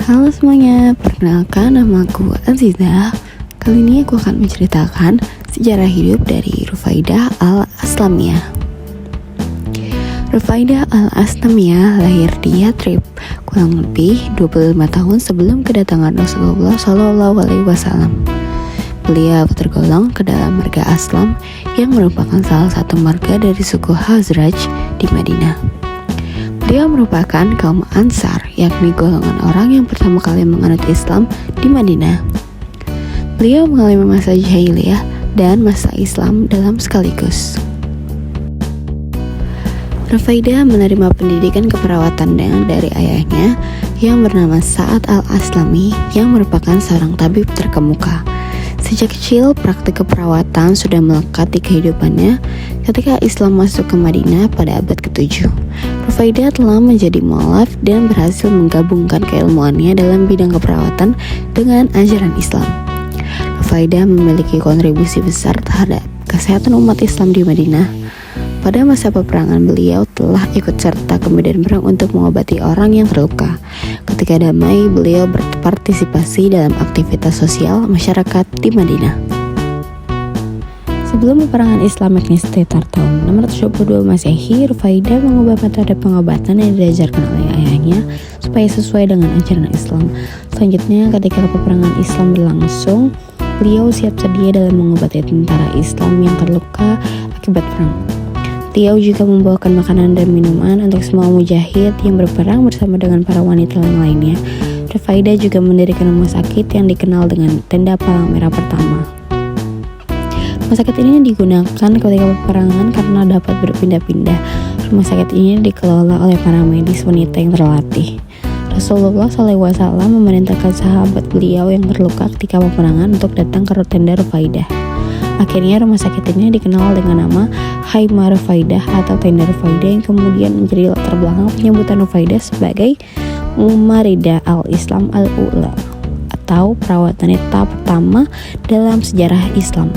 Halo semuanya, perkenalkan nama aku Aziza. Kali ini aku akan menceritakan sejarah hidup dari Rufaidah al-Aslamiyah. Rufaidah al-Aslamiyah lahir di Yathrib kurang lebih 25 tahun sebelum kedatangan Rasulullah SAW. Beliau tergolong ke dalam marga Aslam yang merupakan salah satu marga dari suku Khazraj di Madinah. Beliau merupakan kaum Ansar, yakni golongan orang yang pertama kali menganut Islam di Madinah. Beliau mengalami masa jahiliyah dan masa Islam dalam sekaligus. Rufaidah menerima pendidikan keperawatan dari ayahnya yang bernama Sa'ad al-Aslami yang merupakan seorang tabib terkemuka. Sejak kecil, praktik keperawatan sudah melekat di kehidupannya ketika Islam masuk ke Madinah pada abad ke-7. Rufaidah telah menjadi mualaf dan berhasil menggabungkan keilmuannya dalam bidang keperawatan dengan ajaran Islam. Rufaidah memiliki kontribusi besar terhadap kesehatan umat Islam di Madinah. Pada masa peperangan, beliau telah ikut serta ke medan perang untuk mengobati orang yang terluka. Ketika damai, beliau berpartisipasi dalam aktivitas sosial masyarakat di Madinah. Sebelum peperangan Islam, yakni sekitar tahun 622 Masehi, Rufaidah mengubah metode pengobatan yang diajarkan oleh ayahnya supaya sesuai dengan ajaran Islam. Selanjutnya, ketika peperangan Islam berlangsung, beliau siap sedia dalam mengobati tentara Islam yang terluka akibat perang. Beliau juga membawakan makanan dan minuman untuk semua mujahid yang berperang bersama dengan para wanita yang lainnya. Rufaidah juga mendirikan rumah sakit yang dikenal dengan Tenda Palang Merah Pertama. Rumah sakit ini digunakan ketika peperangan karena dapat berpindah-pindah. Rumah sakit ini dikelola oleh para medis wanita yang terlatih. Rasulullah SAW memerintahkan sahabat beliau yang terluka ketika peperangan untuk datang ke tenda Rufaidah. Akhirnya rumah sakit ini dikenal dengan nama Khaimah Rufaidah atau Tenda Rufaidah yang kemudian menjadi latar belakang penyebutan Rufaidah sebagai Mumaridah al-Islam al-Ula atau perawat wanita pertama dalam sejarah Islam.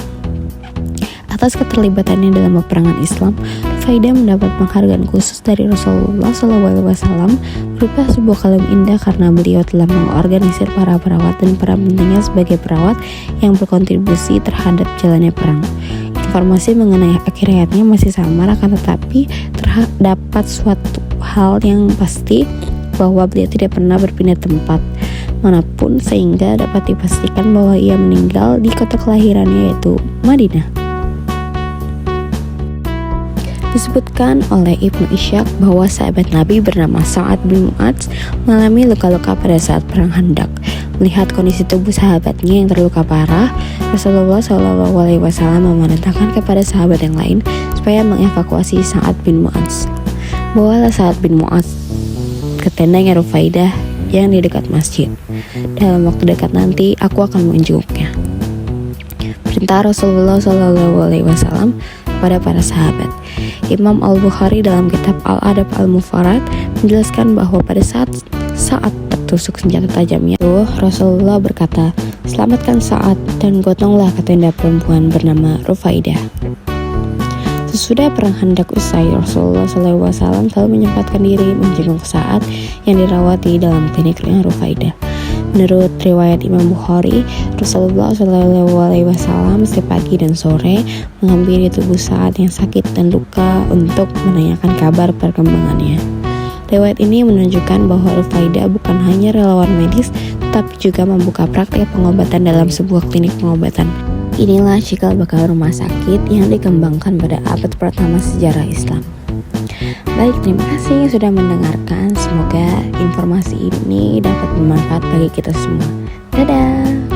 Atas keterlibatannya dalam peperangan Islam, Rufaidah mendapat penghargaan khusus dari Rasulullah SAW berupa sebuah kalung indah karena beliau telah mengorganisir para perawat dan para pentingnya sebagai perawat yang berkontribusi terhadap jalannya perang. Informasi mengenai akhir hayatnya masih samar, akan tetapi terdapat suatu hal yang pasti bahwa beliau tidak pernah berpindah tempat manapun sehingga dapat dipastikan bahwa ia meninggal di kota kelahirannya yaitu Madinah. Disebutkan oleh Ibnu Ishaq bahwa sahabat Nabi bernama Sa'ad bin Mu'adz mengalami luka-luka pada saat perang Khandaq. Melihat kondisi tubuh sahabatnya yang terluka parah, Rasulullah SAW memerintahkan kepada sahabat yang lain supaya mengevakuasi Sa'ad bin Mu'adz. Bawalah Sa'ad bin Mu'adz ke tendanya Rufaidah yang di dekat masjid. Dalam waktu dekat nanti aku akan menjenguknya. Perintah Rasulullah SAW pada para sahabat. Imam Al-Bukhari dalam kitab Al-Adab Al-Mufarrad menjelaskan bahwa pada saat tertusuk senjata tajamnya, Rasulullah berkata, "Selamatkan Sa'ad dan gotonglah ke tenda perempuan bernama Rufaidah." Sesudah perang Khandaq usai, Rasulullah SAW selalu menyempatkan diri menjenguk Sa'ad yang dirawat di dalam kliniknya Rufaidah. Menurut riwayat Imam Bukhari, Rasulullah SAW setiap pagi dan sore menghampiri tubuh Sa'ad yang sakit dan luka untuk menanyakan kabar perkembangannya. Riwayat ini menunjukkan bahwa Rufaidah bukan hanya relawan medis, tetapi juga membuka praktik pengobatan dalam sebuah klinik pengobatan. Inilah cikal bakal rumah sakit yang dikembangkan pada abad pertama sejarah Islam. Baik, terima kasih sudah mendengarkan. Semoga informasi ini dapat bermanfaat bagi kita semua. Dadah!